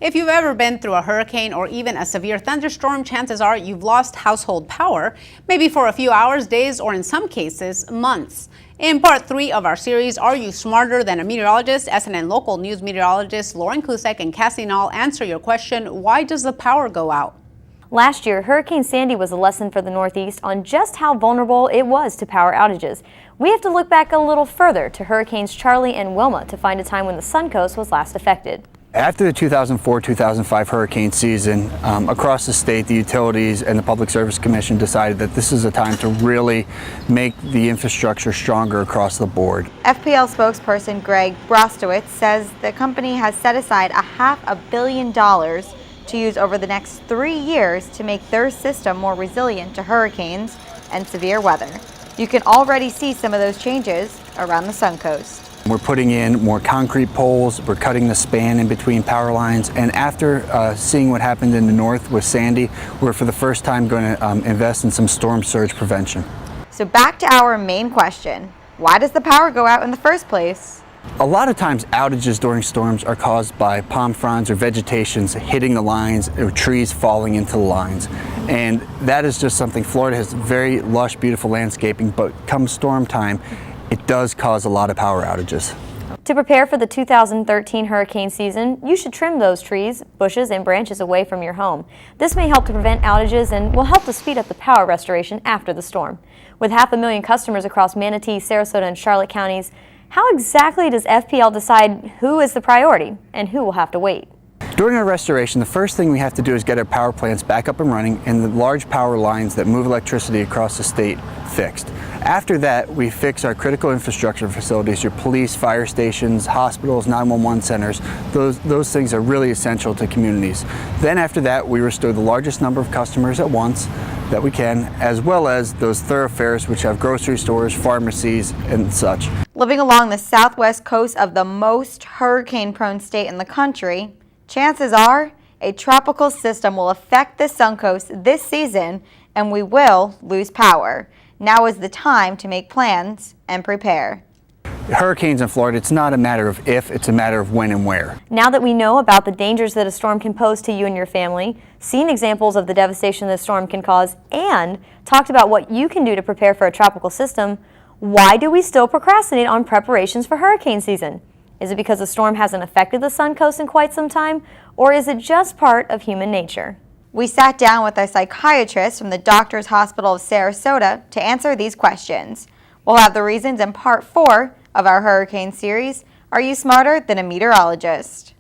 If you've ever been through a hurricane or even a severe thunderstorm, chances are you've lost household power, maybe for a few hours, days, or in some cases, months. In part 3 of our series, Are You Smarter Than a Meteorologist? SNN local news meteorologists Kusik and Cassie Nall answer your question, why does the power go out? Last year, Hurricane Sandy was a lesson for the Northeast on just how vulnerable it was to power outages. We have to look back a little further to Hurricanes Charlie and Wilma to find a time when the Suncoast was last affected. After the 2004-2005 hurricane season, across the state, the utilities and the Public Service Commission decided that this is a time to really make the infrastructure stronger across the board. FPL spokesperson Greg Brostowitz says the company has set aside $500 million to use over the next 3 years to make their system more resilient to hurricanes and severe weather. You can already see some of those changes around the Suncoast. We're putting in more concrete poles, we're cutting the span in between power lines, and after seeing what happened in the north with Sandy, we're for the first time going to invest in some storm surge prevention. So back to our main question, why does the power go out in the first place? A lot of times outages during storms are caused by palm fronds or vegetation hitting the lines or trees falling into the lines. And that is just something, Florida has very lush, beautiful landscaping, but come storm time, it does cause a lot of power outages. To prepare for the 2013 hurricane season, you should trim those trees, bushes, and branches away from your home. This may help to prevent outages and will help to speed up the power restoration after the storm. With 500,000 customers across Manatee, Sarasota, and Charlotte counties, how exactly does FPL decide who is the priority and who will have to wait? During our restoration, the first thing we have to do is get our power plants back up and running and the large power lines that move electricity across the state fixed. After that, we fix our critical infrastructure facilities, your police, fire stations, hospitals, 911 centers. Those things are really essential to communities. Then after that, we restore the largest number of customers at once that we can, as well as those thoroughfares which have grocery stores, pharmacies, and such. Living along the southwest coast of the most hurricane-prone state in the country, chances are a tropical system will affect the Suncoast this season and we will lose power. Now is the time to make plans and prepare. Hurricanes in Florida, it's not a matter of if, it's a matter of when and where. Now that we know about the dangers that a storm can pose to you and your family, seen examples of the devastation this storm can cause, and talked about what you can do to prepare for a tropical system, why do we still procrastinate on preparations for hurricane season? Is it because the storm hasn't affected the Suncoast in quite some time, or is it just part of human nature? We sat down with a psychiatrist from the Doctors Hospital of Sarasota to answer these questions. We'll have the reasons in part 4 of our hurricane series, Are You Smarter Than a Meteorologist?